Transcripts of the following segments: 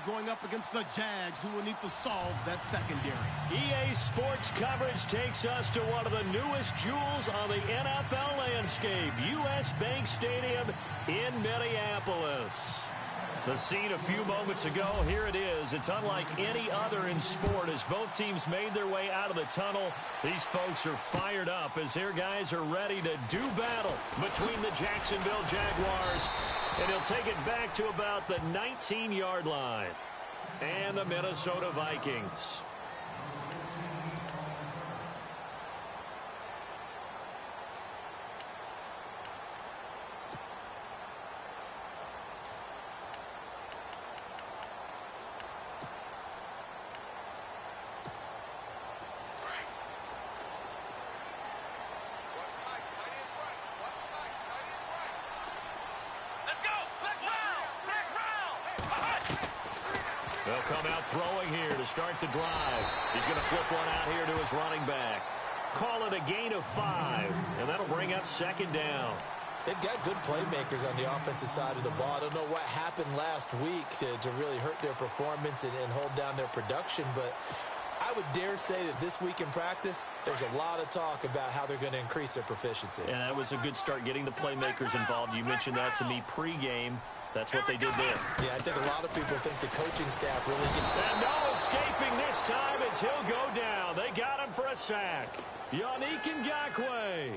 going up against the Jags, who will need to solve that secondary. EA Sports coverage takes us to one of the newest jewels on the NFL landscape, U.S. Bank Stadium in Minneapolis. The scene a few moments ago, here it is. It's unlike any other in sport as both teams made their way out of the tunnel. These folks are fired up as their guys are ready to do battle between the Jacksonville Jaguars. And he'll take it back to about the 19-yard line. And the Minnesota Vikings. They'll come out throwing here to start the drive. He's going to flip one out here to his running back. Call it a gain of 5, and that'll bring up second down. They've got good playmakers on the offensive side of the ball. I don't know what happened last week to really hurt their performance and hold down their production, but I would dare say that this week in practice, there's a lot of talk about how they're going to increase their proficiency. And that was a good start getting the playmakers involved. You mentioned that to me pregame. That's what they did there. Yeah, I think a lot of people think the coaching staff really get... And no escaping this time as he'll go down. They got him for a sack. Yannick Ngakoue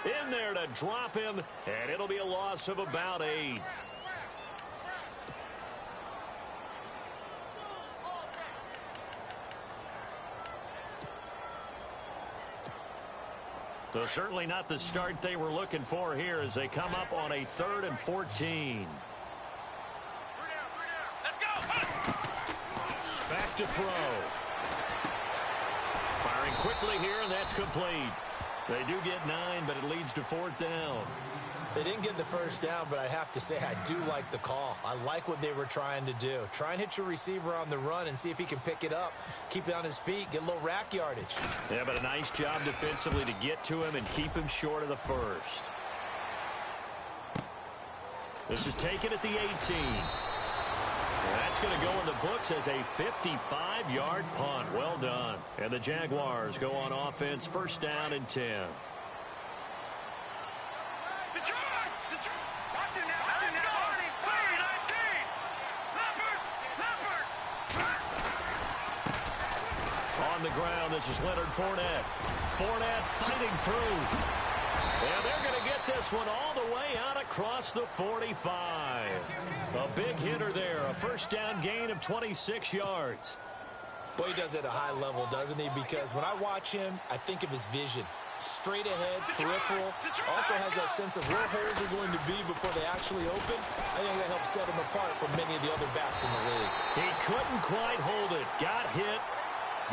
in there to drop him, and it'll be a loss of about 8. So certainly not the start they were looking for here as they come up on a 3rd and 14. Back to throw. Firing quickly here, and that's complete. They do get 9, but it leads to 4th down. They didn't get the first down, but I have to say I do like the call. I like what they were trying to do. Try and hit your receiver on the run and see if he can pick it up, keep it on his feet, get a little rack yardage. Yeah, but a nice job defensively to get to him and keep him short of the first. This is taken at the 18. And that's going to go in the books as a 55-yard punt. Well done. And the Jaguars go on offense, 1st down and 10. On the ground, this is Leonard Fournette. Fournette fighting through. And they're going to get this one all the way out across the 45. A big hitter there. A 1st down gain of 26 yards. Well, he does it at a high level, doesn't he? Because when I watch him, I think of his vision. Straight ahead, peripheral. Also has that sense of where holes are going to be before they actually open. I think that helps set him apart from many of the other backs in the league. He couldn't quite hold it. Got hit.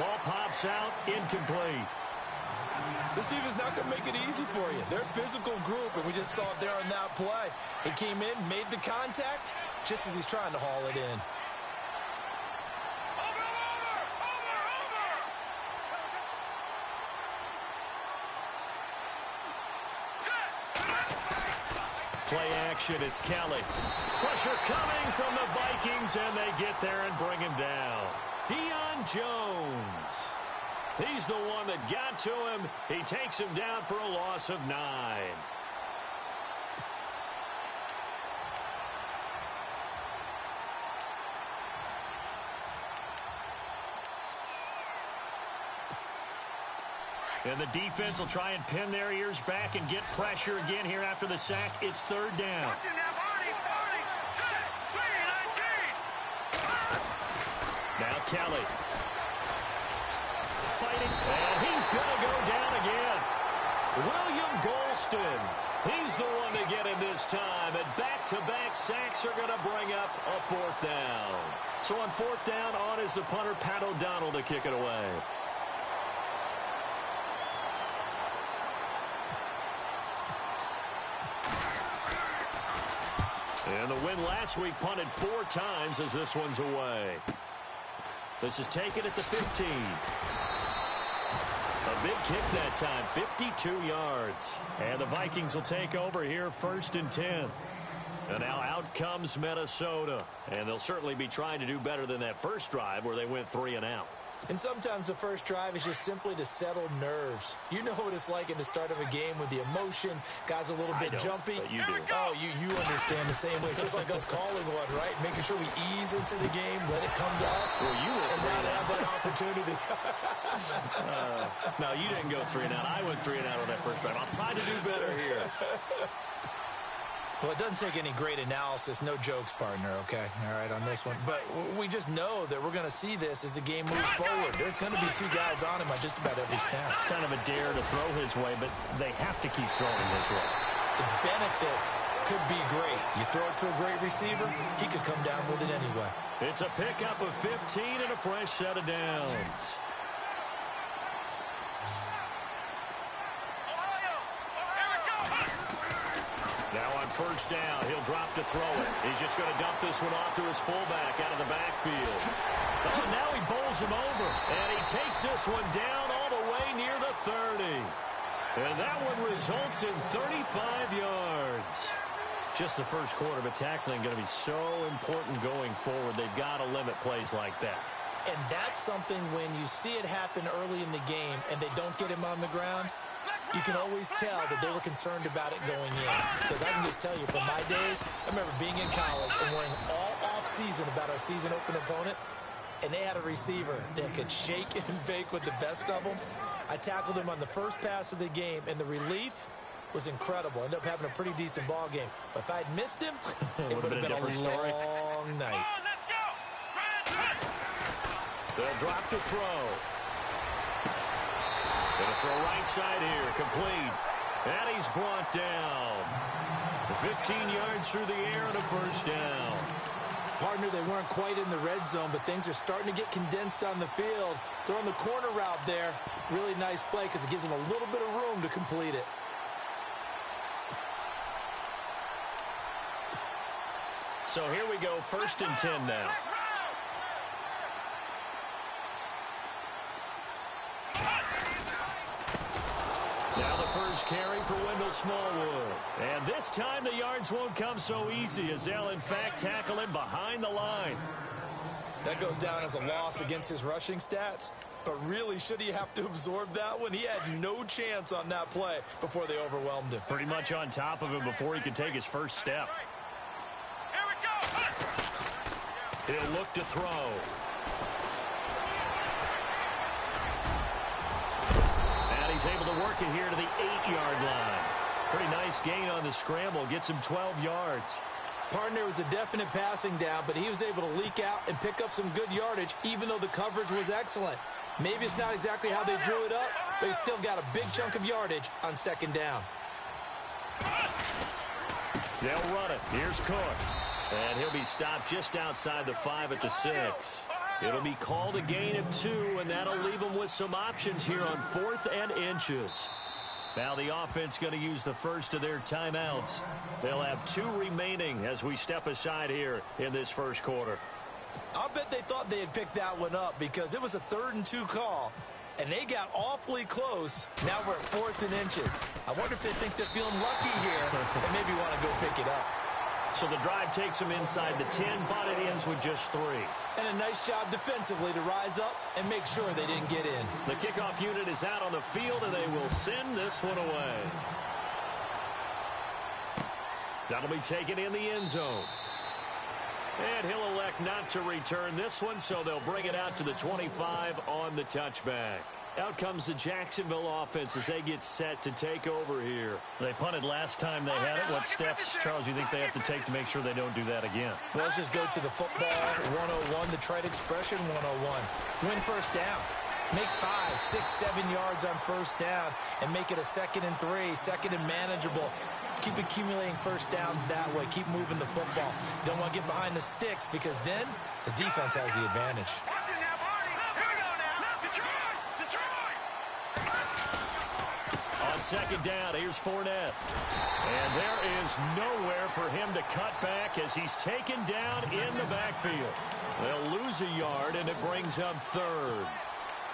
Ball pops out, incomplete. This team is not going to make it easy for you. They're a physical group, and we just saw it there on that play. He came in, made the contact, just as he's trying to haul it in. Play action, it's Kelly. Pressure coming from the Vikings, and they get there and bring him down. Deion Jones. He's the one that got to him. He takes him down for a loss of 9. And the defense will try and pin their ears back and get pressure again here after the sack. It's 3rd down. Now Kelly. Fighting, and he's going to go down again. William Golston. He's the one to get him this time, and back-to-back sacks are going to bring up a 4th down. So on 4th down, on is the punter, Pat O'Donnell, to kick it away. And the win last week punted 4 times as this one's away. This is taken at the 15. A big kick that time, 52 yards. And the Vikings will take over here, 1st and 10. And now out comes Minnesota. And they'll certainly be trying to do better than that first drive where they went 3 and out. And sometimes the first drive is just simply to settle nerves. You know what it's like at the start of a game with the emotion. Guys a little bit jumpy. But you do. Oh, you understand the same way. Just like us calling one, right? Making sure we ease into the game, let it come to us. Well, you were and now to have that opportunity. No, you didn't go 3 and out. I went 3 and out on that first drive. I'll try to do better here. Well, it doesn't take any great analysis. No jokes, partner, okay? All right, on this one. But we just know that we're going to see this as the game moves forward. There's going to be 2 guys on him on just about every snap. It's kind of a dare to throw his way, but they have to keep throwing his way. The benefits could be great. You throw it to a great receiver, he could come down with it anyway. It's a pickup of 15 and a fresh set of downs. Now on first down, he'll drop to throw it. He's just going to dump this one off to his fullback out of the backfield. Oh, now he bowls him over, and he takes this one down all the way near the 30. And that one results in 35 yards. Just the first quarter, but tackling going to be so important going forward. They've got to limit plays like that. And that's something when you see it happen early in the game and they don't get him on the ground, you can always tell that they were concerned about it going in. Because I can just tell you, from my days, I remember being in college and worrying all off-season about our season open opponent, and they had a receiver that could shake and bake with the best of them. I tackled him on the first pass of the game, and the relief was incredible. Ended up having a pretty decent ball game. But if I had missed him, it would have been a long night. They'll drop to throw. Going to throw right side here, complete. And he's brought down. 15 yards through the air and a first down. Partner, they weren't quite in the red zone, but things are starting to get condensed on the field. Throwing the corner route there, really nice play because it gives them a little bit of room to complete it. So here we go, 1st and 10 now. Now the first carry for Wendell Smallwood. And this time the yards won't come so easy as they'll in fact tackle him behind the line. That goes down as a loss against his rushing stats. But really, should he have to absorb that one? He had no chance on that play before they overwhelmed him. Pretty much on top of him before he could take his first step. He'll look to throw. And he's able to work it here to the 8-yard line. Pretty nice gain on the scramble. Gets him 12 yards. Partner, was a definite passing down, but he was able to leak out and pick up some good yardage, even though the coverage was excellent. Maybe it's not exactly how they drew it up, but he still got a big chunk of yardage on 2nd down. They'll run it. Here's Cook. And he'll be stopped just outside the 5 at the 6. It'll be called a gain of 2, and that'll leave them with some options here on 4th and inches. Now the offense going to use the first of their timeouts. They'll have 2 remaining as we step aside here in this first quarter. I'll bet they thought they had picked that one up because it was a 3rd and 2 call, and they got awfully close. Now we're at 4th and inches. I wonder if they think they're feeling lucky here and maybe want to go pick it up. So the drive takes them inside the 10, but it ends with just 3. And a nice job defensively to rise up and make sure they didn't get in. The kickoff unit is out on the field, and they will send this one away. That'll be taken in the end zone. And he'll elect not to return this one, so they'll bring it out to the 25 on the touchback. Out comes the Jacksonville offense as they get set to take over here. They punted last time they had it. What steps, Charles, you think they have to take to make sure they don't do that again? Well, let's just go to the football 101, the trite expression 101. Win first down. Make 5, 6, 7 yards on first down and make it a 2nd and 3, 2nd and manageable. Keep accumulating first downs that way. Keep moving the football. You don't want to get behind the sticks because then the defense has the advantage. On 2nd down, here's Fournette. And there is nowhere for him to cut back as he's taken down in the backfield. They'll lose a yard, and it brings up 3rd.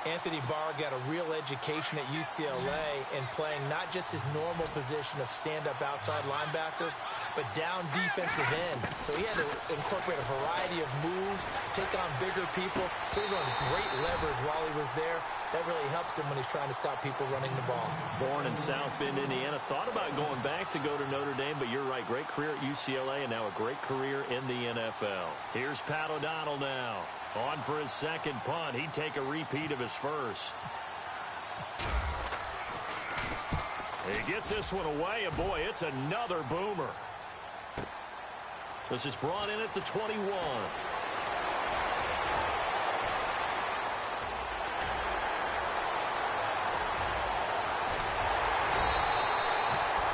Anthony Barr got a real education at UCLA in playing not just his normal position of stand-up outside linebacker, but down defensive end. So he had to incorporate a variety of moves, take on bigger people. So he learned great leverage while he was there. That really helps him when he's trying to stop people running the ball. Born in South Bend, Indiana. Thought about going back to go to Notre Dame, but you're right. Great career at UCLA and now a great career in the NFL. Here's Pat O'Donnell now. On for his second punt. He'd take a repeat of his first. He gets this one away, and boy, it's another boomer. This is brought in at the 21.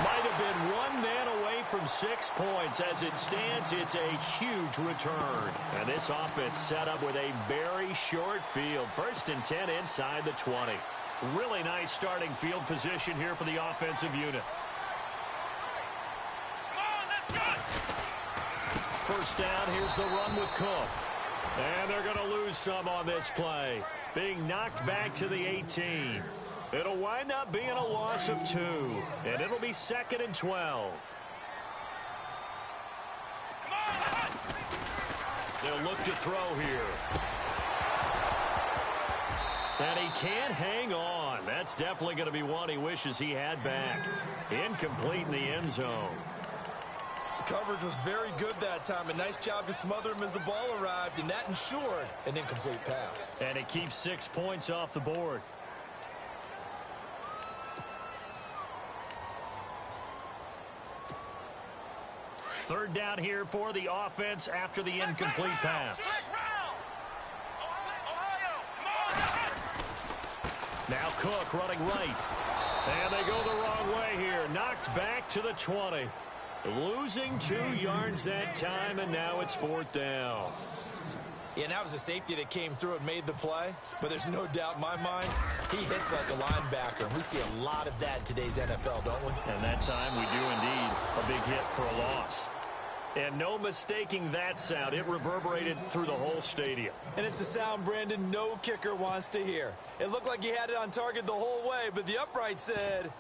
Might have been one man away from 6 points. As it stands, it's a huge return. And this offense set up with a very short field. 1st and 10 inside the 20. Really nice starting field position here for the offensive unit. First down, here's the run with Cook. And they're going to lose some on this play. Being knocked back to the 18. It'll wind up being a loss of 2. And it'll be 2nd and 12. They'll look to throw here. And he can't hang on. That's definitely going to be one he wishes he had back. Incomplete in the end zone. Coverage was very good that time. A nice job to smother him as the ball arrived, and that ensured an incomplete pass. And it keeps 6 points off the board. Third down here for the offense after the incomplete pass. Now Cook running right. And they go the wrong way here. Knocked back to the 20. Losing 2 yards that time, and now it's 4th down. Yeah, and that was a safety that came through and made the play. But there's no doubt in my mind, he hits like a linebacker. We see a lot of that in today's NFL, don't we? And that time we do indeed. A big hit for a loss. And no mistaking that sound. It reverberated through the whole stadium. And it's the sound, Brandon, no kicker wants to hear. It looked like he had it on target the whole way, but the upright said,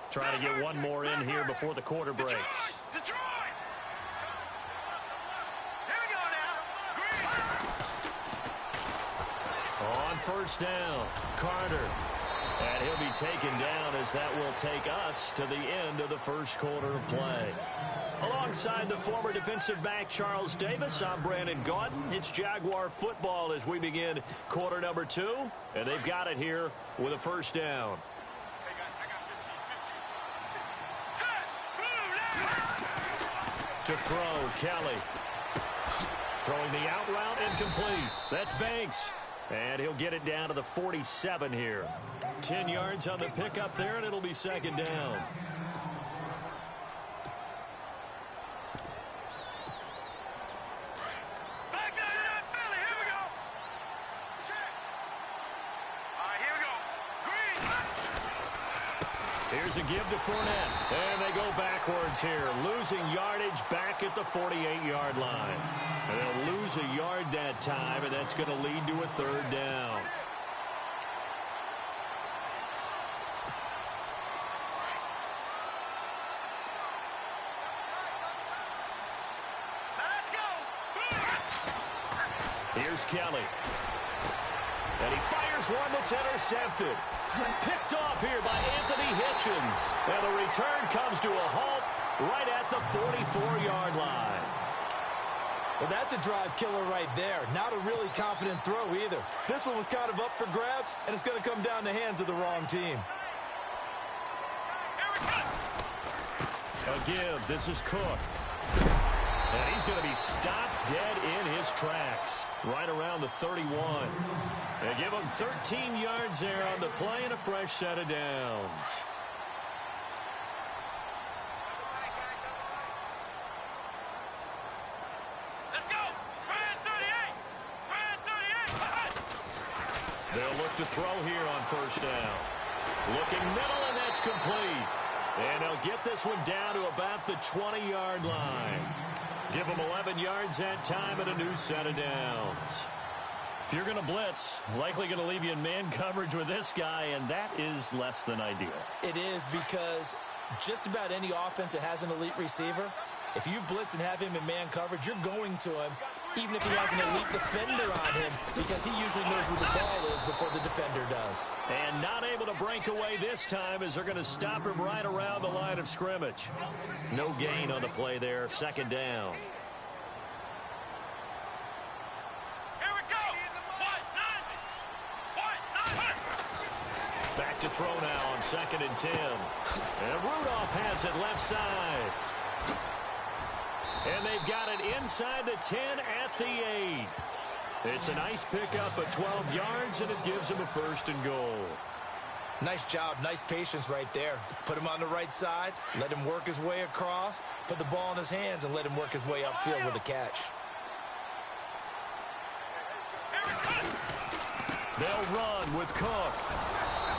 Try to get one more in here before the quarter breaks. Detroit! Here we go now. On first down, Carter. And he'll be taken down as that will take us to the end of the first quarter of play. Alongside the former defensive back Charles Davis, I'm Brandon Gaudin. It's Jaguar football as we begin quarter number 2. And they've got it here with a first down. To throw, Kelly. Throwing the out route, incomplete. That's Banks. And he'll get it down to the 47 here. 10 yards on the pickup there, and it'll be 2nd down. Back down to Philly. Here we go. All right, here we go. Green. Here's a give to Fournette. And they go backwards here. Losing yardage back at the 48-yard line. And they'll lose a yard that time, and that's going to lead to a 3rd down. Let's go. Here's Kelly. And he fires one that's intercepted. Picked off here by Anthony Hitchens. And the return comes to a halt right at the 44-yard line. Well, that's a drive killer right there. Not a really confident throw either. This one was kind of up for grabs, and it's going to come down the hands of the wrong team. A give. This is Cook. And he's going to be stopped dead in his tracks. Right around the 31. They give him 13 yards there on the play and a fresh set of downs. Let's go. Brand 38. Brand 38. They'll look to throw here on first down. Looking middle, and that's complete. And they'll get this one down to about the 20-yard line. Give them 11 yards that time and a new set of downs. If you're going to blitz, likely going to leave you in man coverage with this guy, and that is less than ideal. It is, because just about any offense that has an elite receiver, if you blitz and have him in man coverage, you're going to him, even if he has an elite defender on him, because he usually knows where the ball is before the defender does. And not able to break away this time as they're going to stop him right around the line of scrimmage. No gain on the play there, second down. Back to throw now on 2nd and 10. And Rudolph has it left side. And they've got it inside the 10 at the 8. It's a nice pickup of 12 yards, and it gives them a 1st and goal. Nice job, nice patience right there. Put him on the right side, let him work his way across, put the ball in his hands, and let him work his way upfield with a catch. They'll run with Cook.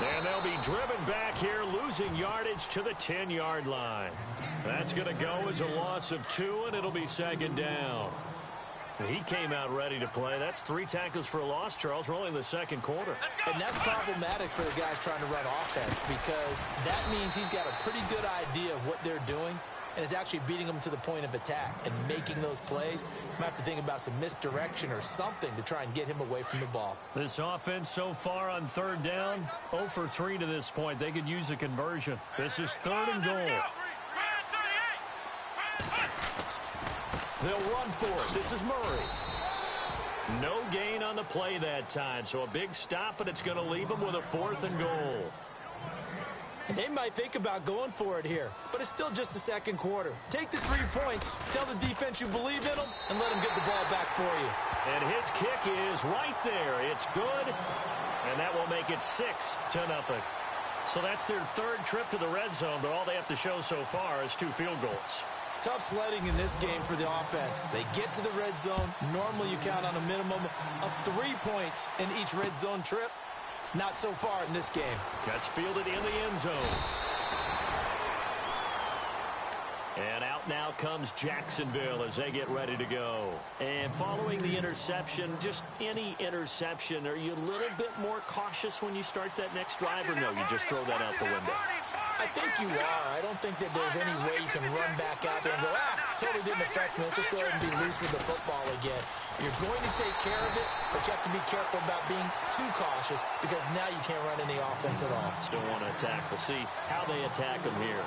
And they'll be driven back here, losing yardage to the 10-yard line. That's going to go as a loss of 2, and it'll be 2nd down. He came out ready to play. That's 3 tackles for a loss, Charles. We're only in the 2nd quarter. And that's problematic for the guys trying to run offense, because that means he's got a pretty good idea of what they're doing and is actually beating them to the point of attack and making those plays. Might have to think about some misdirection or something to try and get him away from the ball. This offense so far on 3rd down, 0 for 3 to this point. They could use a conversion. This is 3rd and goal. They'll run for it. This is Murray. No gain on the play that time, so a big stop, and it's going to leave them with a 4th and goal. They might think about going for it here, but it's still just the 2nd quarter. Take the 3 points, tell the defense you believe in them, and let them get the ball back for you. And his kick is right there. It's good, and that will make it 6-0. So that's their 3rd trip to the red zone, but all they have to show so far is 2 field goals. Tough sledding in this game for the offense. They get to the red zone. Normally you count on a minimum of 3 points in each red zone trip. Not so far in this game. Gets fielded in the end zone. And out now comes Jacksonville as they get ready to go. And following the interception, just any interception, are you a little bit more cautious when you start that next drive, or no, you just throw that out the window? I think you are. I don't think that there's any way you can run back out there and go, totally didn't affect me. Let's just go ahead and be loose with the football again. You're going to take care of it, but you have to be careful about being too cautious, because now you can't run any offense at all. Still want to attack. We'll see how they attack them here.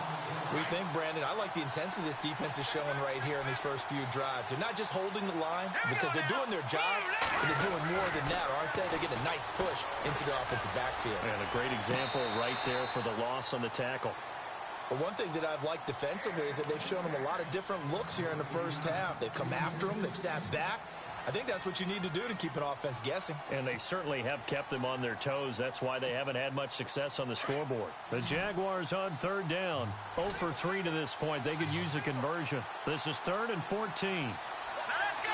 We think, Brandon, I like the intensity this defense is showing right here in these first few drives. They're not just holding the line because they're doing their job, but they're doing more than that, aren't they? They're getting a nice push into the offensive backfield. And a great example right there for the loss on the tackle. But one thing that I've liked defensively is that they've shown them a lot of different looks here in the first half. They've come after them. They've sat back. I think that's what you need to do to keep an offense guessing. And they certainly have kept them on their toes. That's why they haven't had much success on the scoreboard. The Jaguars on 3rd down. 0 for 3 to this point. They could use a conversion. This is 3rd and 14. Let's go.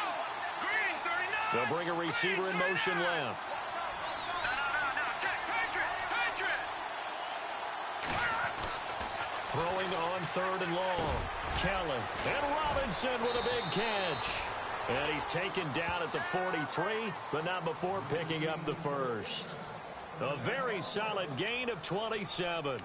Green 39. They'll bring a receiver in motion left. No. Check. Patriot. Throwing on 3rd and long. Kellen and Robinson with a big catch. And he's taken down at the 43, but not before picking up the 1st. A very solid gain of 27.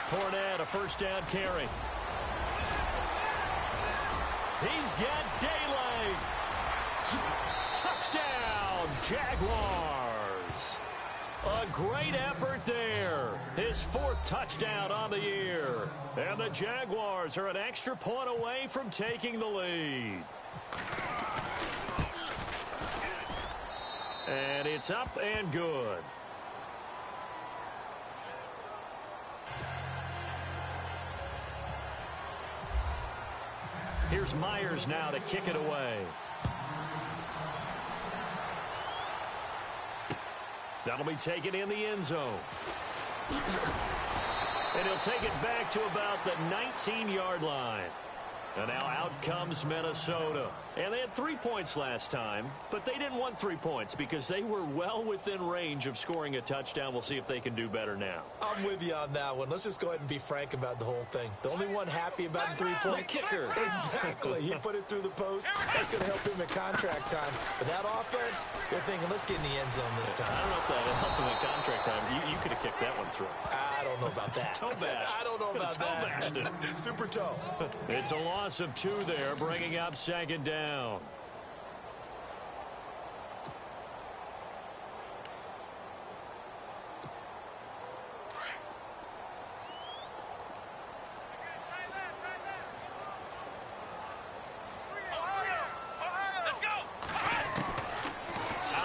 Fournette, a 1st down carry. He's got daylight. Touchdown, Jaguars. A great effort there. His 4th touchdown on the year. And the Jaguars are an extra point away from taking the lead. And it's up and good. Here's Myers now to kick it away. That'll be taken in the end zone. And he'll take it back to about the 19-yard line. And now out comes Minnesota. And they had 3 points last time, but they didn't want 3 points because they were well within range of scoring a touchdown. We'll see if they can do better now. I'm with you on that one. Let's just go ahead and be frank about the whole thing. The only one happy about the 3-point kicker. Exactly. He put it through the post. That's going to help him at contract time. But that offense, they're thinking, let's get in the end zone this time. I don't know if that would help him at contract time. You could have kicked that one through. I don't know about that. Toe bash. I don't know about that. Super toe. It's a loss of 2 there, bringing up second down. Out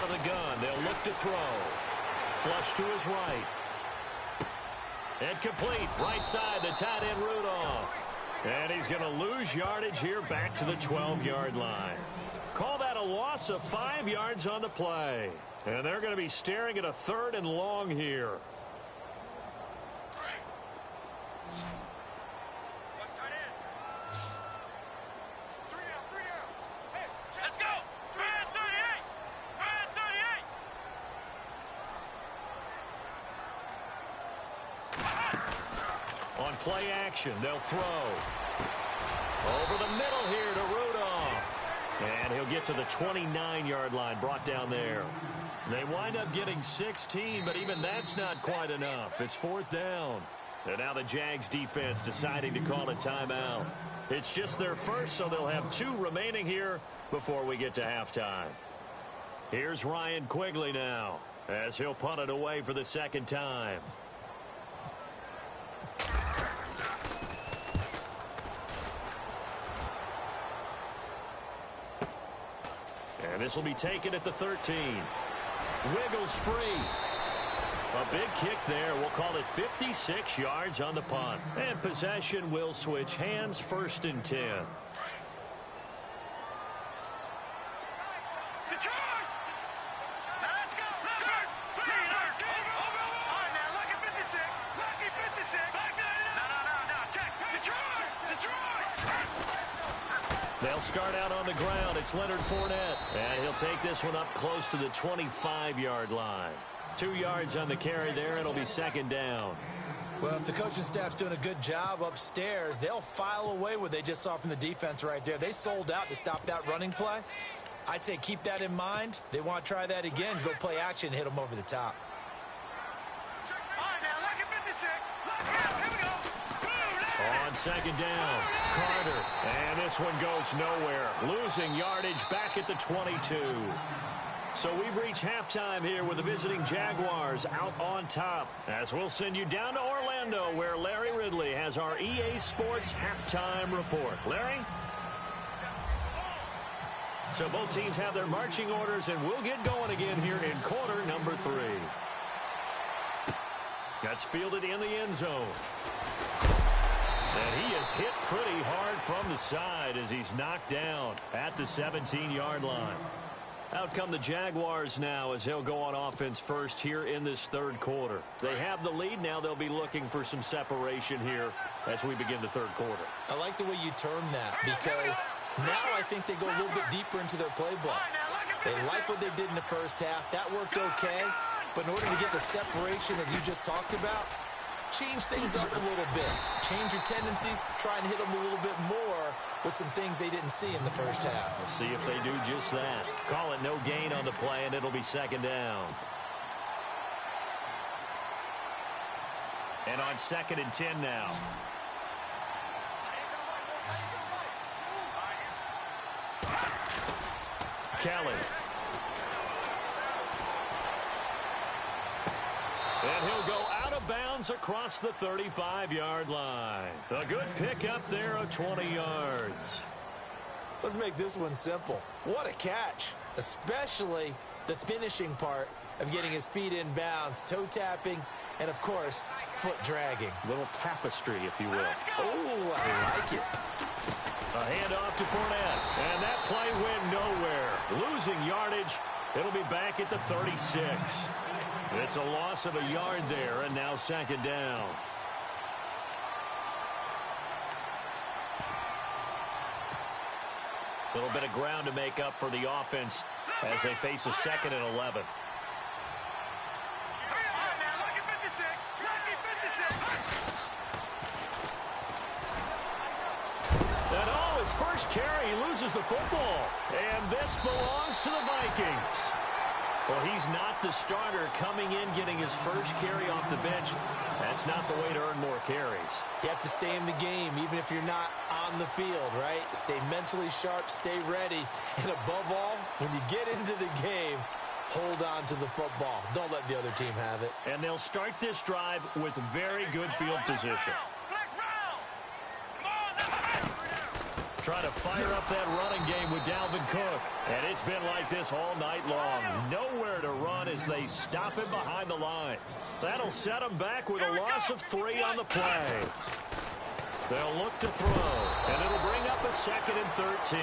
of the gun, they'll look to throw. Flush to his right. And complete. Right side, the tight end Rudolph. And he's going to lose yardage here back to the 12-yard line. Call that a loss of 5 yards on the play. And they're going to be staring at a 3rd and long here. Let's go! 38! 38! On play action, they'll throw. Over the middle here to Rudolph. And he'll get to the 29-yard line, brought down there. They wind up getting 16, but even that's not quite enough. It's 4th down. And now the Jags defense deciding to call a timeout. It's just their first, so they'll have 2 remaining here before we get to halftime. Here's Ryan Quigley now, as he'll punt it away for the 2nd time. And this will be taken at the 13. Wiggles free. A big kick there. We'll call it 56 yards on the punt. And possession will switch hands, 1st and 10. They'll start out on the ground. It's Leonard Fournette. And he'll take this one up close to the 25-yard line. 2 yards on the carry there. It'll be 2nd down. Well, if the coaching staff's doing a good job upstairs, they'll file away what they just saw from the defense right there. They sold out to stop that running play. I'd say keep that in mind. They want to try that again, go play action, hit them over the top. On 2nd down, Carter. And this one goes nowhere. Losing yardage back at the 22. So we've reached halftime here with the visiting Jaguars out on top. As we'll send you down to Orlando, where Larry Ridley has our EA Sports halftime report. Larry? So both teams have their marching orders, and we'll get going again here in quarter number 3. That's fielded in the end zone. And he is hit pretty hard from the side as he's knocked down at the 17-yard line. Out come the Jaguars now as they'll go on offense first here in this 3rd quarter. They have the lead. Now they'll be looking for some separation here as we begin the 3rd quarter. I like the way you term that because now I think they go a little bit deeper into their playbook. They like what they did in the first half. That worked okay. But in order to get the separation that you just talked about, change things up a little bit. Change your tendencies. Try and hit them a little bit more with some things they didn't see in the first half. We'll see if they do just that. Call it no gain on the play, and it'll be 2nd down. And on 2nd and 10 now. Kelly. And he'll go out of bounds across the 35-yard line. A good pickup there of 20 yards. Let's make this one simple. What a catch, especially the finishing part of getting his feet in bounds, toe tapping, and, of course, foot dragging. Little tapestry, if you will. Oh, I like it. A handoff to Fournette, and that play went nowhere. Losing yardage, it'll be back at the 36. It's a loss of a yard there, and now 2nd down. A little bit of ground to make up for the offense as they face a 2nd and 11. And his first carry, he loses the football. And this belongs to the Vikings. Well, he's not the starter coming in, getting his first carry off the bench. That's not the way to earn more carries. You have to stay in the game, even if you're not on the field, right? Stay mentally sharp, stay ready. And above all, when you get into the game, hold on to the football. Don't let the other team have it. And they'll start this drive with very good field position. Trying to fire up that running game with Dalvin Cook. And it's been like this all night long. Nowhere to run as they stop him behind the line. That'll set him back with a loss of 3 on the play. They'll look to throw. And it'll bring up a 2nd and 13.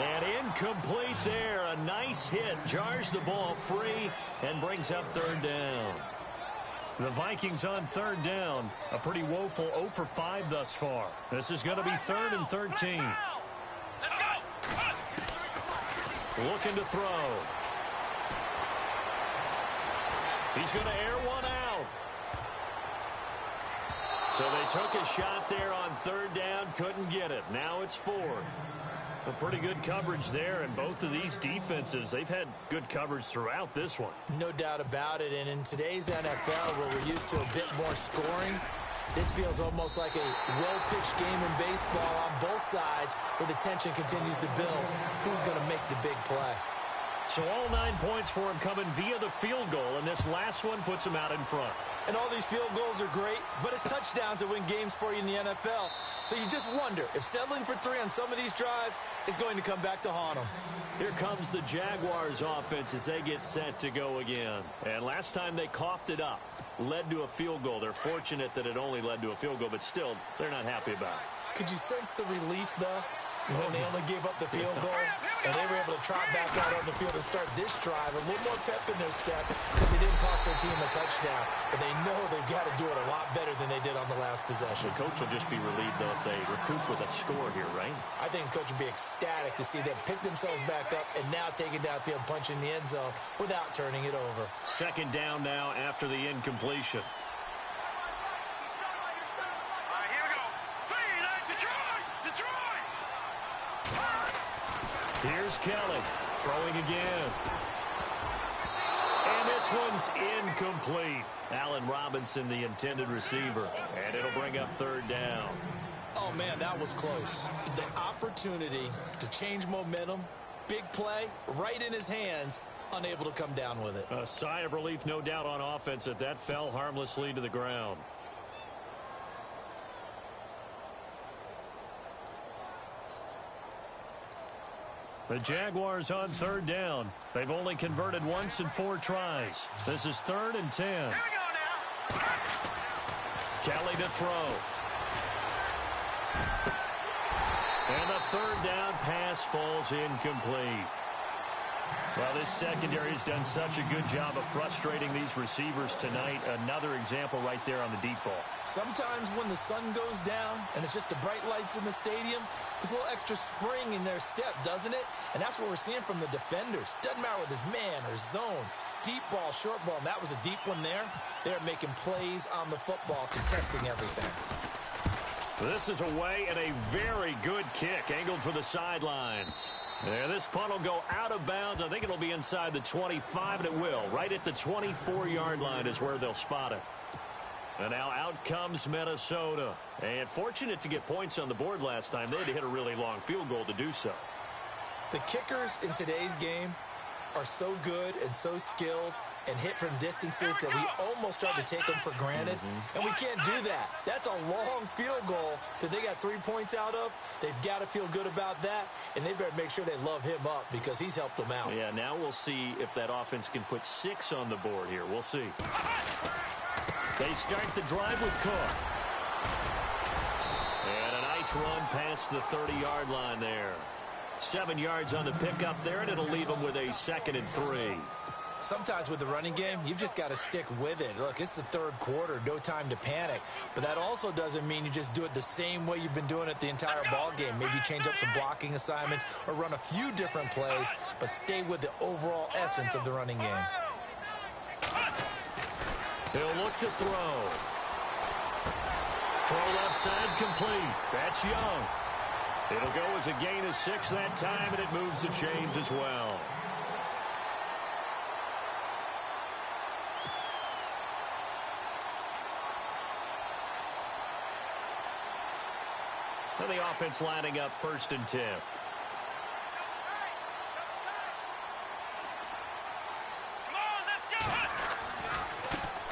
And incomplete there. A nice hit. Jars the ball free and brings up 3rd down. The Vikings on 3rd down. A pretty woeful 0 for 5 thus far. This is going to be 3rd and 13. Looking to throw. He's going to air one out. So they took a shot there on 3rd down. Couldn't get it. Now it's 4. A pretty good coverage there, and both of these defenses, they've had good coverage throughout this one. No doubt about it, and in today's NFL, where we're used to a bit more scoring, this feels almost like a well-pitched game in baseball on both sides, where the tension continues to build. Who's going to make the big play? So all 9 points for him coming via the field goal, and this last one puts him out in front. And all these field goals are great, but it's touchdowns that win games for you in the NFL. So you just wonder if settling for 3 on some of these drives is going to come back to haunt them. Here comes the Jaguars offense as they get set to go again. And last time they coughed it up, led to a field goal. They're fortunate that it only led to a field goal, but still, they're not happy about it. Could you sense the relief, though, when they only gave up the field goal and they were able to trot back out on the field and start this drive a little more pep in their step because it didn't cost their team a touchdown, but they know they've got to do it a lot better than they did on the last possession. The coach will just be relieved, though, if they recoup with a score here, right? I think the coach will be ecstatic to see them pick themselves back up and now take it downfield, punching the end zone without turning it over. 2nd down now after the incompletion. Here's Kelly throwing again. And this one's incomplete. Allen Robinson, the intended receiver. And it'll bring up 3rd down. Oh, man, that was close. The opportunity to change momentum, big play, right in his hands, unable to come down with it. A sigh of relief, no doubt, on offense that fell harmlessly to the ground. The Jaguars on 3rd down. They've only converted once in 4 tries. This is 3rd and 10. Here we go now. Kelly to throw. And the 3rd down pass falls incomplete. Well, this secondary has done such a good job of frustrating these receivers tonight. Another example right there on the deep ball. Sometimes when the sun goes down and it's just the bright lights in the stadium, there's a little extra spring in their step, doesn't it? And that's what we're seeing from the defenders. Doesn't matter whether it's man or zone, deep ball, short ball, and that was a deep one there. They're making plays on the football, contesting everything. This is away and a very good kick, angled for the sidelines. Yeah, this punt will go out of bounds. I think it'll be inside the 25, and it will. Right at the 24-yard line is where they'll spot it. And now out comes Minnesota. And fortunate to get points on the board last time. They had to hit a really long field goal to do so. The kickers in today's game are so good and so skilled and hit from distances that we almost start to take them for granted. And we can't do that. That's a long field goal that they got 3 points out of. They've got to feel good about that, and they better make sure they love him up because he's helped them out. Yeah, now we'll see if that offense can put 6 on the board here. We'll see. They start the drive with Cook. And a nice run past the 30-yard line there. 7 yards on the pickup there, and it'll leave them with a 2nd and 3. Sometimes with the running game, you've just got to stick with it. Look, it's the third quarter, no time to panic. But that also doesn't mean you just do it the same way you've been doing it the entire ball game. Maybe change up some blocking assignments or run a few different plays, but stay with the overall essence of the running game. He'll look to throw. Throw left side complete. That's Young. It'll go as a gain of 6 that time, and it moves the chains as well. And the offense lining up 1st and 10.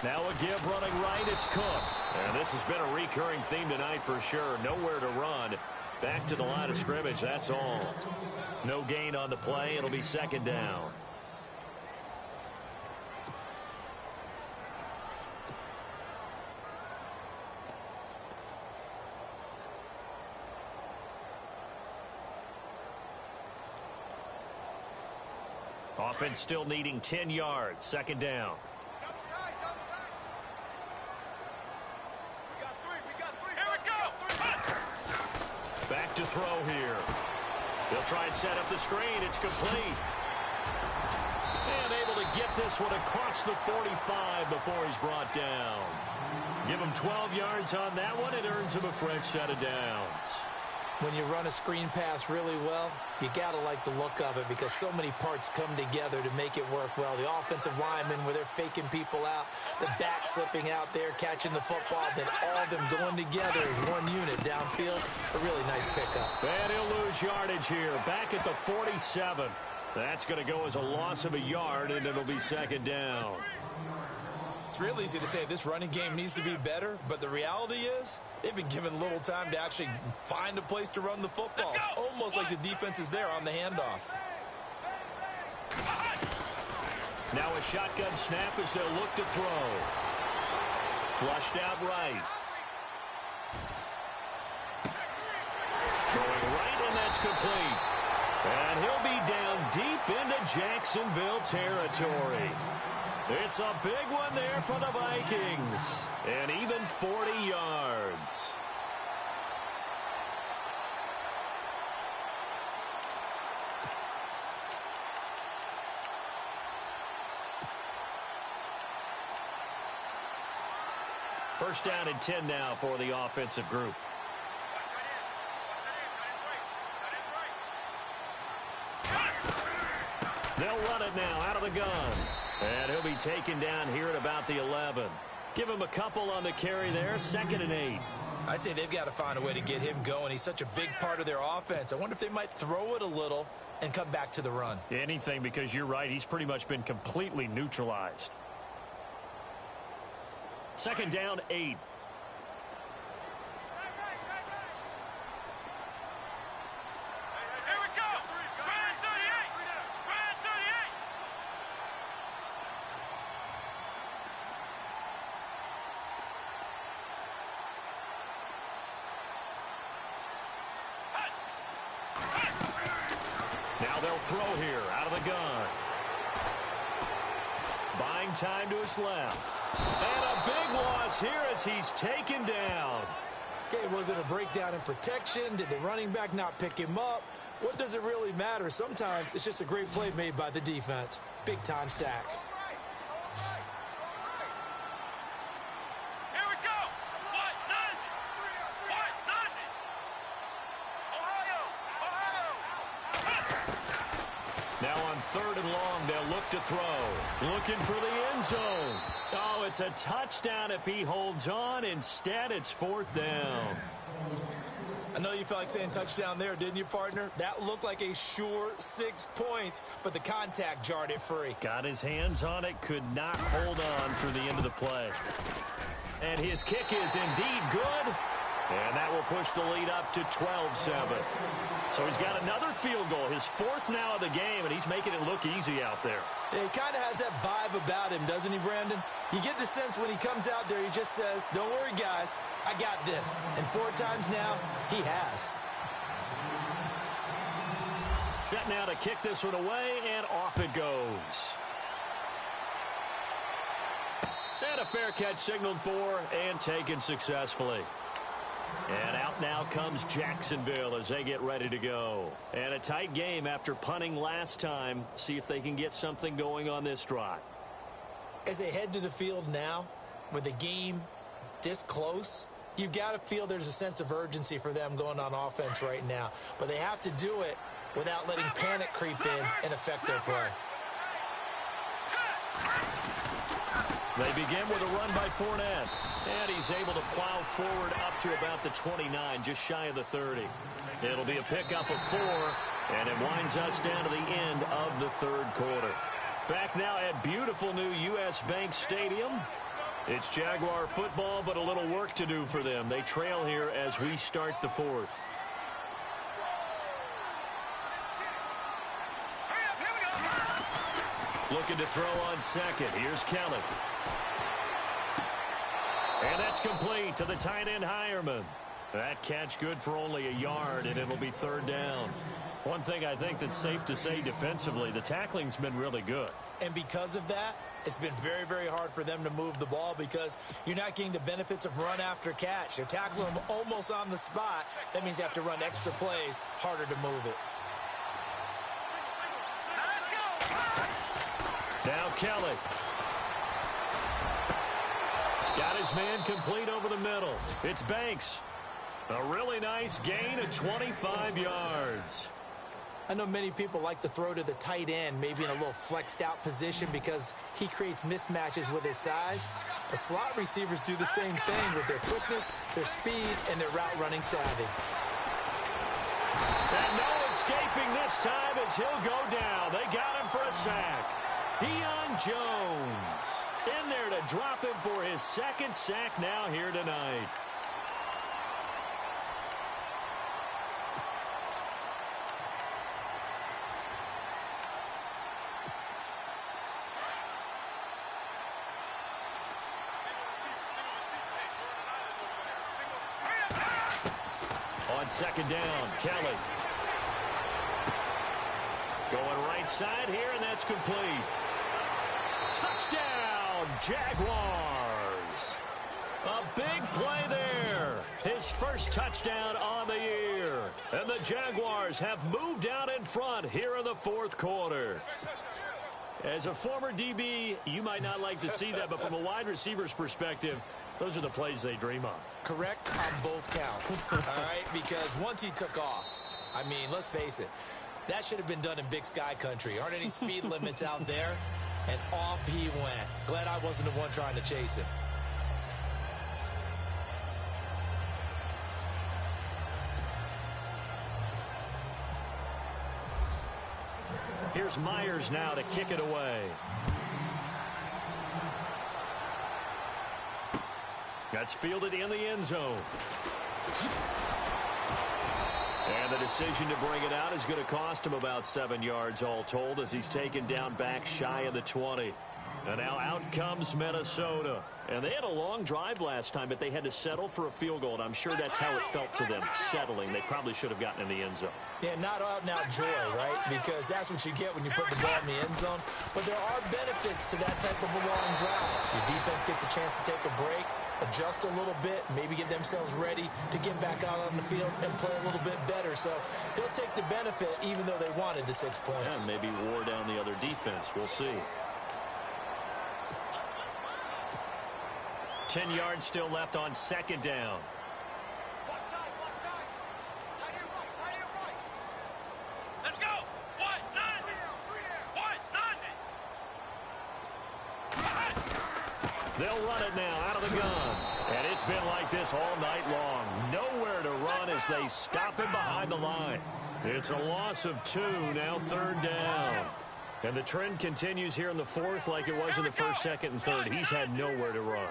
Now a give running right, it's Cook. And this has been a recurring theme tonight for sure. Nowhere to run. Back to the line of scrimmage, that's all. No gain on the play. It'll be 2nd down. Offense still needing 10 yards. 2nd down. Back to throw here. They'll try and set up the screen. It's complete. And able to get this one across the 45 before he's brought down. Give him 12 yards on that one. It earns him a fresh set of downs. When you run a screen pass really well, you got to like the look of it because so many parts come together to make it work well. The offensive linemen, where they're faking people out, the back slipping out there, catching the football, then all of them going together as one unit downfield. A really nice pickup. And he'll lose yardage here. Back at the 47. That's going to go as a loss of a yard, and it'll be 2nd down. It's real easy to say this running game needs to be better, but the reality is they've been given little time to actually find a place to run the football. It's almost like the defense is there on the handoff. Now a shotgun snap as they'll look to throw. Flushed out right. Throwing right, and that's complete. And he'll be down deep into Jacksonville territory. It's a big one there for the Vikings. And even 40 yards. First down and 10 now for the offensive group. They'll run it now out of the gun. And he'll be taken down here at about the 11. Give him a couple on the carry there. 2nd and 8. I'd say they've got to find a way to get him going. He's such a big part of their offense. I wonder if they might throw it a little and come back to the run. Anything, because you're right. He's pretty much been completely neutralized. 2nd down, 8. Now they'll throw here out of the gun. Buying time to his left. And a big loss here as he's taken down. Okay, was it a breakdown in protection? Did the running back not pick him up? What does it really matter? Sometimes it's just a great play made by the defense. Big-time sack. Now on 3rd and long, they'll look to throw. Looking for the end zone. Oh, it's a touchdown if he holds on. Instead, it's 4th down. I know you felt like saying touchdown there, didn't you, partner? That looked like a sure 6 points, but the contact jarred it free. Got his hands on it, could not hold on through the end of the play. And his kick is indeed good. And that will push the lead up to 12-7. So he's got another field goal, his 4th now of the game, and he's making it look easy out there. Yeah, he kind of has that vibe about him, doesn't he, Brandon? You get the sense when he comes out there, he just says, don't worry, guys, I got this. And 4 times now, he has. Set now to kick this one away, and off it goes. And a fair catch signaled for and taken successfully. And out now comes Jacksonville as they get ready to go. And a tight game after punting last time. See if they can get something going on this drive. As they head to the field now, with the game this close, you've got to feel there's a sense of urgency for them going on offense right now. But they have to do it without letting panic creep in and affect their play. They begin with a run by Fournette. And he's able to plow forward up to about the 29, just shy of the 30. It'll be a pickup of 4, and it winds us down to the end of the third quarter. Back now at beautiful new U.S. Bank Stadium. It's Jaguar football, but a little work to do for them. They trail here as we start the fourth. Looking to throw on second. Here's Kelly. And that's complete to the tight end, Hireman. That catch good for only a yard, and it'll be third down. One thing I think that's safe to say defensively, the tackling's been really good. And because of that, it's been very, very hard for them to move the ball because you're not getting the benefits of run after catch. They're tackling them almost on the spot. That means you have to run extra plays, harder to move it. Now Kelly. Got his man complete over the middle. It's Banks. A really nice gain of 25 yards. I know many people like to throw to the tight end, maybe in a little flexed out position because he creates mismatches with his size. But slot receivers do the same thing with their quickness, their speed, and their route running savvy. And no escaping this time as he'll go down. They got him for a sack. Deion Jones in there to drop him for his second sack now here tonight. On second down, Kelly. Going right side here, and that's complete. Touchdown, Jaguars. A big play there. His first touchdown on the year. And the Jaguars have moved out in front here in the fourth quarter. As a former DB, you might not like to see that, but from a wide receiver's perspective, those are the plays they dream of. Correct on both counts. All right, because once he took off, I mean, let's face it, that should have been done in Big Sky country. Aren't any speed limits out there? And off he went. Glad I wasn't the one trying to chase him. Here's Myers now to kick it away. That's fielded in the end zone. And the decision to bring it out is going to cost him about 7 yards all told as he's taken down back shy of the 20. And now out comes Minnesota. And they had a long drive last time, but they had to settle for a field goal. And I'm sure that's how it felt to them, settling. They probably should have gotten in the end zone. Yeah, not out and out joy, right? Because that's what you get when you put the ball in the end zone. But there are benefits to that type of a long drive. Your defense gets a chance to take a break, adjust a little bit, maybe get themselves ready to get back out on the field and play a little bit better. So they'll take the benefit even though they wanted the 6 points. Yeah, maybe wore down the other defense. We'll see. 10 yards still left on second down. Let's go. 1-9. They'll run it now out of the gun. And it's been like this all night long. Nowhere to run as they stop him behind the line. It's a loss of 2, now third down. And the trend continues here in the fourth like it was in the first, second, and third. He's had nowhere to run.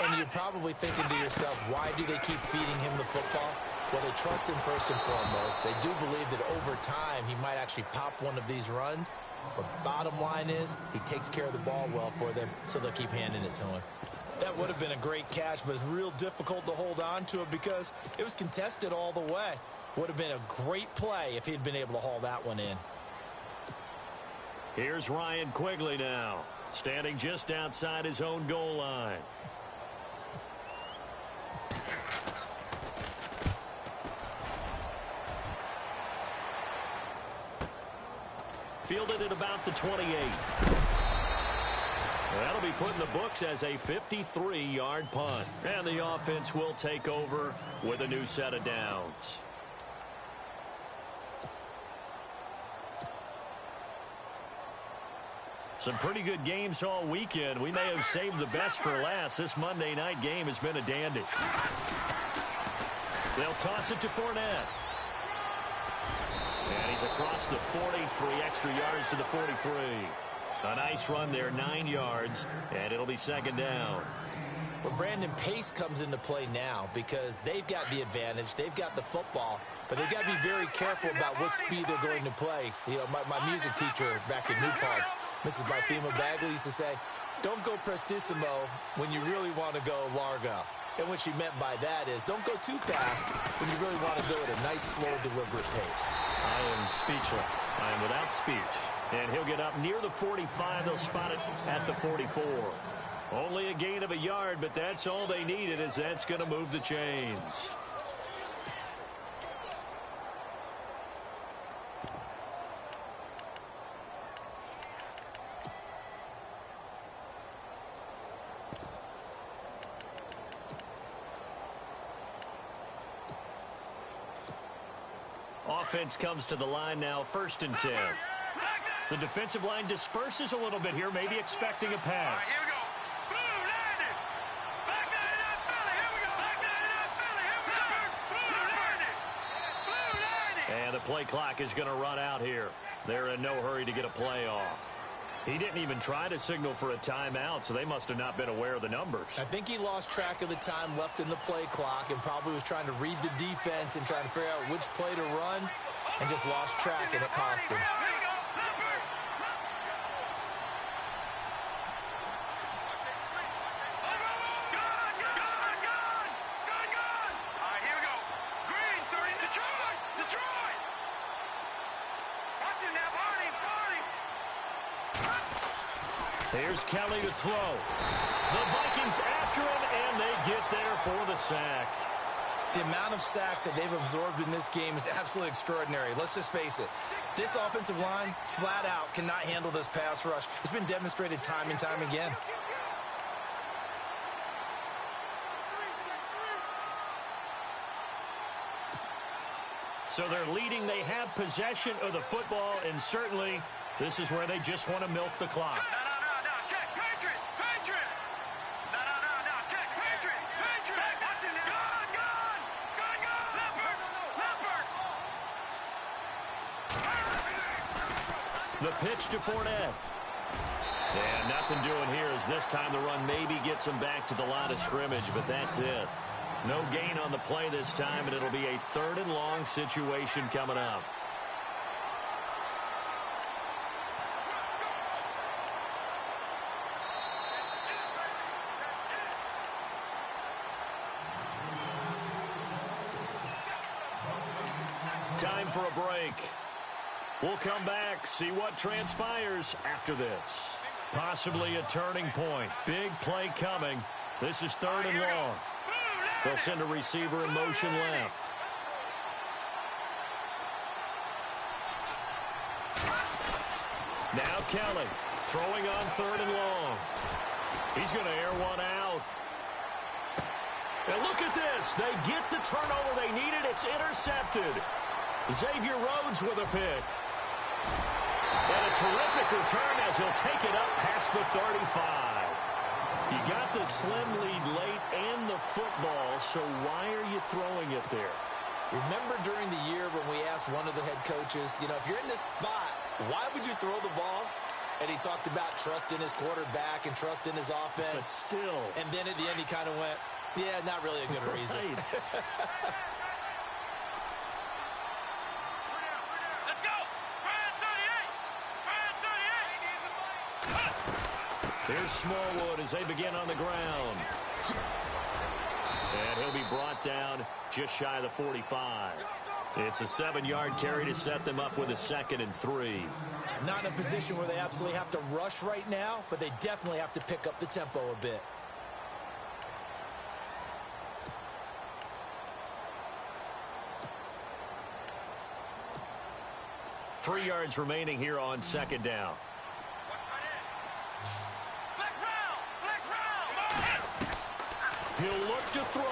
And you're probably thinking to yourself, why do they keep feeding him the football? Well, they trust him first and foremost. They do believe that over time he might actually pop one of these runs. But bottom line is he takes care of the ball well for them, so they'll keep handing it to him. That would have been a great catch, but it's real difficult to hold on to it because it was contested all the way. Would have been a great play if he'd been able to haul that one in. Here's Ryan Quigley now. Standing just outside his own goal line. Fielded at about the 28. That'll be put in the books as a 53-yard punt. And the offense will take over with a new set of downs. Some pretty good games all weekend. We may have saved the best for last. This Monday night game has been a dandy. They'll toss it to Fournette. And he's across the 40, 3 extra yards to the 43. A nice run there, 9 yards, and it'll be second down. Well, Brandon, pace comes into play now because they've got the advantage. They've got the football, but they've got to be very careful about what speed they're going to play. You know, my music teacher back in New Parts, Mrs. Barthema Bagley, used to say, don't go prestissimo when you really want to go largo. And what she meant by that is don't go too fast when you really want to go at a nice, slow, deliberate pace. I am speechless. I am without speech. And he'll get up near the 45. They'll spot it at the 44. Only a gain of a yard, but that's all they needed, as that's going to move the chains. Offense comes to the line now, 1st and 10. The defensive line disperses a little bit here, maybe expecting a pass. Here we go. Blue landed. Back there in that belly. Here we go. Back there in that belly. Here we go. Blue landed. Blue landed. And the play clock is going to run out here. They're in no hurry to get a play off. He didn't even try to signal for a timeout, so they must have not been aware of the numbers. I think he lost track of the time left in the play clock and probably was trying to read the defense and trying to figure out which play to run and just lost track, and it cost him. Here's Kelly to throw. The Vikings after him, and they get there for the sack. The amount of sacks that they've absorbed in this game is absolutely extraordinary. Let's just face it. This offensive line, flat out, cannot handle this pass rush. It's been demonstrated time and time again. So they're leading. They have possession of the football, and certainly this is where they just want to milk the clock. The pitch to Fournette. And nothing doing here as this time the run maybe gets him back to the line of scrimmage, but that's it. No gain on the play this time, and it'll be a 3rd and long situation coming up. Time for a break. We'll come back, see what transpires after this. Possibly a turning point. Big play coming. This is 3rd and long. They'll send a receiver in motion left. Now Kelly throwing on 3rd and long. He's going to air one out. And look at this. They get the turnover they needed. It's intercepted. Xavier Rhodes with a pick. And a terrific return as he'll take it up past the 35. You got the slim lead late and the football, so why are you throwing it there? Remember during the year when we asked one of the head coaches, you know, if you're in this spot, why would you throw the ball? And he talked about trust in his quarterback and trust in his offense. But still. And then at the end he kind of went, yeah, not really a good reason. Right. Here's Smallwood as they begin on the ground. And he'll be brought down just shy of the 45. It's a 7-yard carry to set them up with a 2nd and 3. Not in a position where they absolutely have to rush right now, but they definitely have to pick up the tempo a bit. Three yards remaining here on 2nd down. He'll look to throw.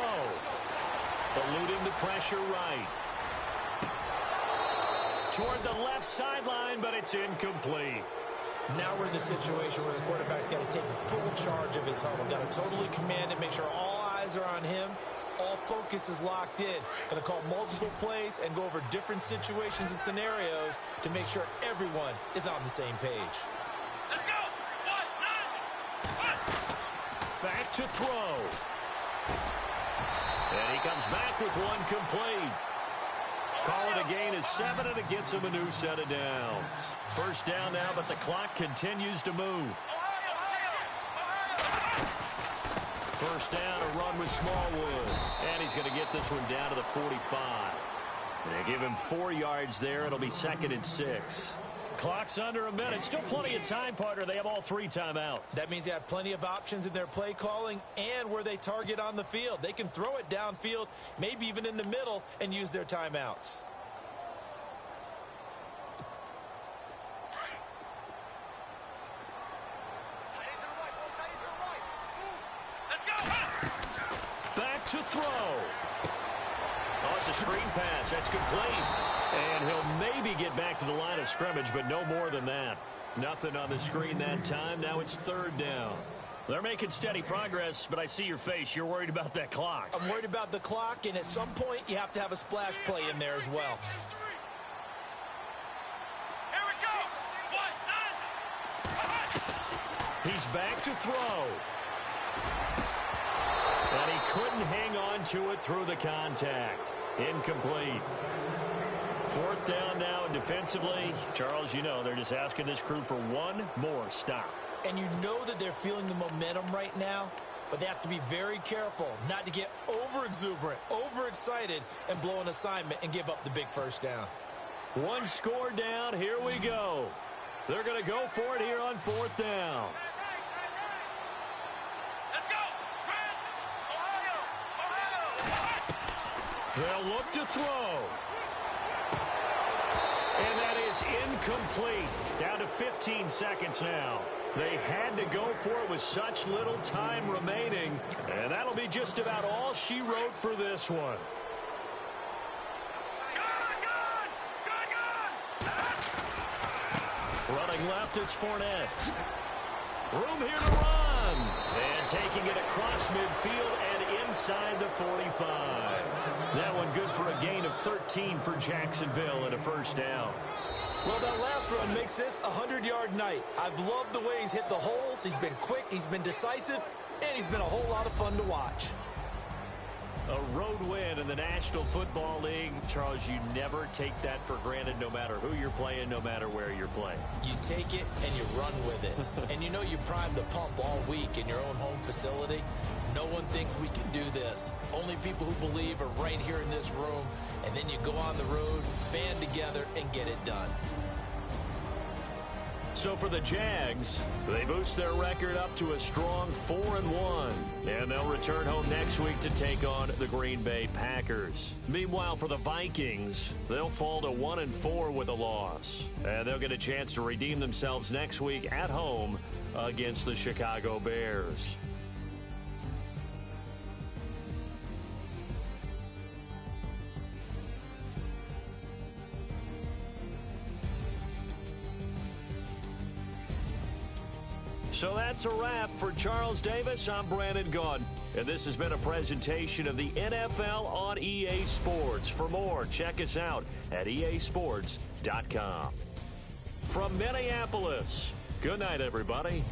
Eluding the pressure right. Toward the left sideline, but it's incomplete. Now we're in the situation where the quarterback's got to take full charge of his huddle. Got to totally command it, make sure all eyes are on him. All focus is locked in. Going to call multiple plays and go over different situations and scenarios to make sure everyone is on the same page. Let's go. Back to throw. And he comes back with one complete. Call it a gain of 7, and it gets him a new set of downs. First down now, but the clock continues to move. First down, a run with Smallwood. And he's going to get this one down to the 45. They give him 4 yards there. It'll be 2nd and 6. Clock's under a minute. Still plenty of time, partner. They have all 3 timeouts. That means they have plenty of options in their play calling and where they target on the field. They can throw it downfield, maybe even in the middle, and use their timeouts. Back to throw. Oh, it's a screen pass. That's complete. And he'll maybe get back to the line of scrimmage, but no more than that. Nothing on the screen that time. Now it's 3rd down. They're making steady progress, but I see your face. You're worried about that clock. I'm worried about the clock, and at some point, you have to have a splash play in there as well. Here we go. He's back to throw. And he couldn't hang on to it through the contact. Incomplete. 4th down now, and defensively, Charles, you know, they're just asking this crew for one more stop. And you know that they're feeling the momentum right now, but they have to be very careful not to get over-exuberant, overexcited, and blow an assignment and give up the big first down. 1 score down. Here we go. They're going to go for it here on 4th down. Let's go. Ohio. They'll look to throw. And that is incomplete. Down to 15 seconds now. They had to go for it with such little time remaining. And that'll be just about all she wrote for this one. Running left, it's Fournette. Room here to run. And taking it across midfield and inside the 45. That one good for a gain of 13 for Jacksonville and a first down. Well, that last run makes this a 100-yard night. I've loved the way he's hit the holes. He's been quick, he's been decisive, and he's been a whole lot of fun to watch. A road win in the National Football League. Charles, you never take that for granted no matter who you're playing, no matter where you're playing. You take it and you run with it. And you know you prime the pump all week in your own home facility. No one thinks we can do this. Only people who believe are right here in this room. And then you go on the road, band together, and get it done. So for the Jags, they boost their record up to a strong 4-1. And they'll return home next week to take on the Green Bay Packers. Meanwhile, for the Vikings, they'll fall to 1-4 with a loss. And they'll get a chance to redeem themselves next week at home against the Chicago Bears. So that's a wrap. For Charles Davis, I'm Brandon Gaudin. And this has been a presentation of the NFL on EA Sports. For more, check us out at easports.com. From Minneapolis, good night, everybody.